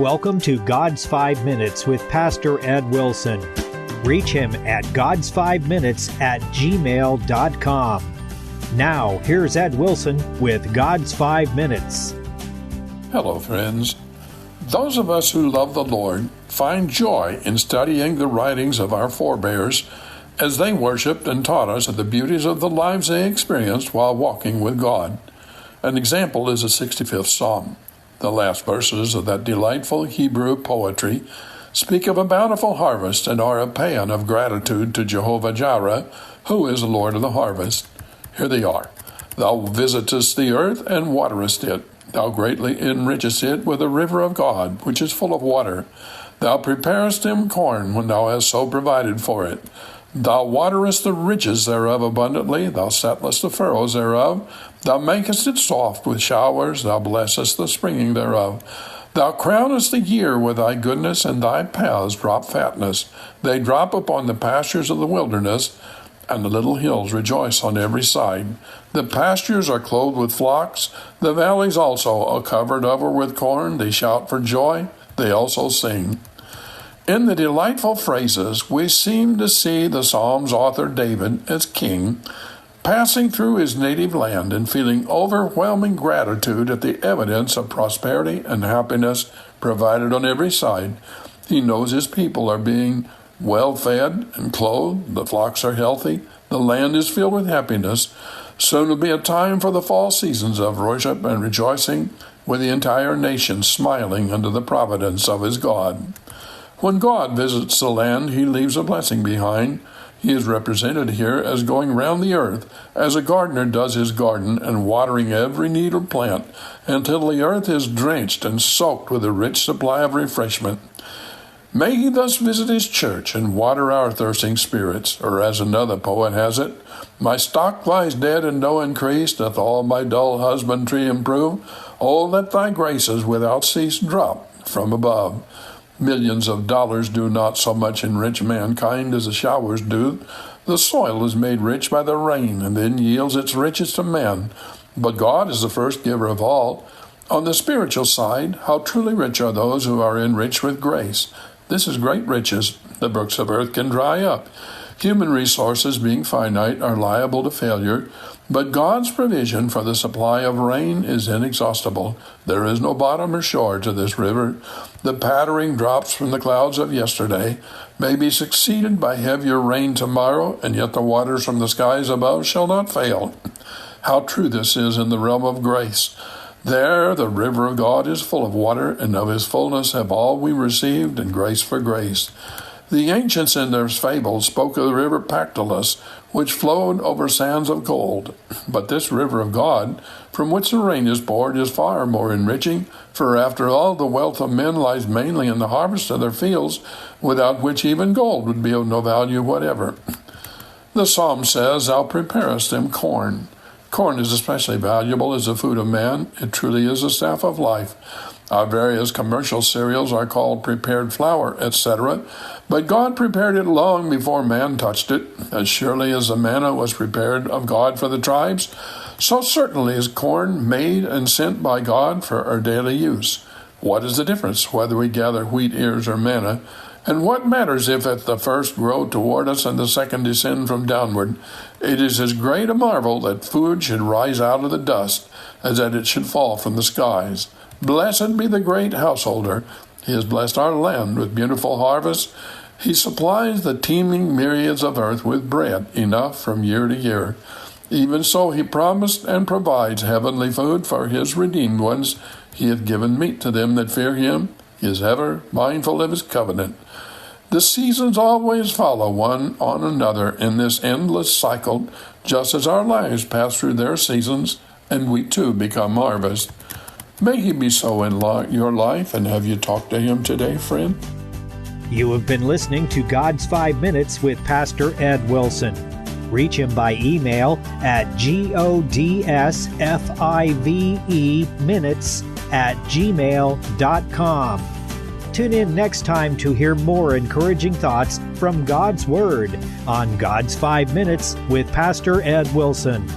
welcome to God's 5 Minutes with Pastor Ed Wilson. Reach him at gods5minutes@gmail.com. Now, here's Ed Wilson with God's 5 Minutes. Hello, friends. Those of us who love the Lord find joy in studying the writings of our forebears as they worshiped and taught us of the beauties of the lives they experienced while walking with God. An example is the 65th Psalm. The last verses of that delightful Hebrew poetry speak of a bountiful harvest and are a paean of gratitude to Jehovah Jireh, who is the Lord of the harvest. Here they are. Thou visitest the earth and waterest it. Thou greatly enrichest it with a river of God, which is full of water. Thou preparest him corn when thou hast so provided for it. Thou waterest the ridges thereof abundantly, thou settlest the furrows thereof, thou makest it soft with showers, thou blessest the springing thereof. Thou crownest the year with thy goodness, and thy paths drop fatness. They drop upon the pastures of the wilderness, and the little hills rejoice on every side. The pastures are clothed with flocks, the valleys also are covered over with corn. They shout for joy, they also sing. In the delightful phrases, we seem to see the Psalm's author David as king, passing through his native land and feeling overwhelming gratitude at the evidence of prosperity and happiness provided on every side. He knows his people are being well fed and clothed, the flocks are healthy, the land is filled with happiness. Soon will be a time for the fall seasons of worship and rejoicing, with the entire nation smiling under the providence of his God. When God visits the land, he leaves a blessing behind. He is represented here as going round the earth, as a gardener does his garden, and watering every needed plant, until the earth is drenched and soaked with a rich supply of refreshment. May he thus visit his church and water our thirsting spirits, or as another poet has it, my stock lies dead and no increase, doth all my dull husbandry improve. Oh, let thy graces without cease drop from above. Millions of dollars do not so much enrich mankind as the showers do. The soil is made rich by the rain and then yields its riches to man. But God is the first giver of all. On the spiritual side, how truly rich are those who are enriched with grace. This is great riches. The brooks of earth can dry up. Human resources, being finite, are liable to failure, but God's provision for the supply of rain is inexhaustible. There is no bottom or shore to this river. The pattering drops from the clouds of yesterday may be succeeded by heavier rain tomorrow, and yet the waters from the skies above shall not fail. How true this is in the realm of grace. There the river of God is full of water, and of his fullness have all we received, and grace for grace. The ancients in their fables spoke of the river Pactolus, which flowed over sands of gold. But this river of God, from which the rain is poured, is far more enriching, for after all, the wealth of men lies mainly in the harvest of their fields, without which even gold would be of no value whatever. The psalm says, Thou preparest them corn. Corn is especially valuable as the food of man. It truly is the staff of life. Our various commercial cereals are called prepared flour, etc., but God prepared it long before man touched it. As surely as the manna was prepared of God for the tribes, so certainly is corn made and sent by God for our daily use. What is the difference whether we gather wheat ears or manna? And what matters if at the first grow toward us and the second descend from downward? It is as great a marvel that food should rise out of the dust as that it should fall from the skies. Blessed be the great householder. He has blessed our land with beautiful harvests. He supplies the teeming myriads of earth with bread enough from year to year. Even so he promised and provides heavenly food for his redeemed ones. He hath given meat to them that fear him. He is ever mindful of his covenant. The seasons always follow one on another in this endless cycle, just as our lives pass through their seasons, and we too become harvest. May he be so in your life, and have you talked to him today, friend? You have been listening to God's 5 Minutes with Pastor Ed Wilson. Reach him by email at godsfiveminutes@gmail.com. Tune in next time to hear more encouraging thoughts from God's Word on God's 5 Minutes with Pastor Ed Wilson.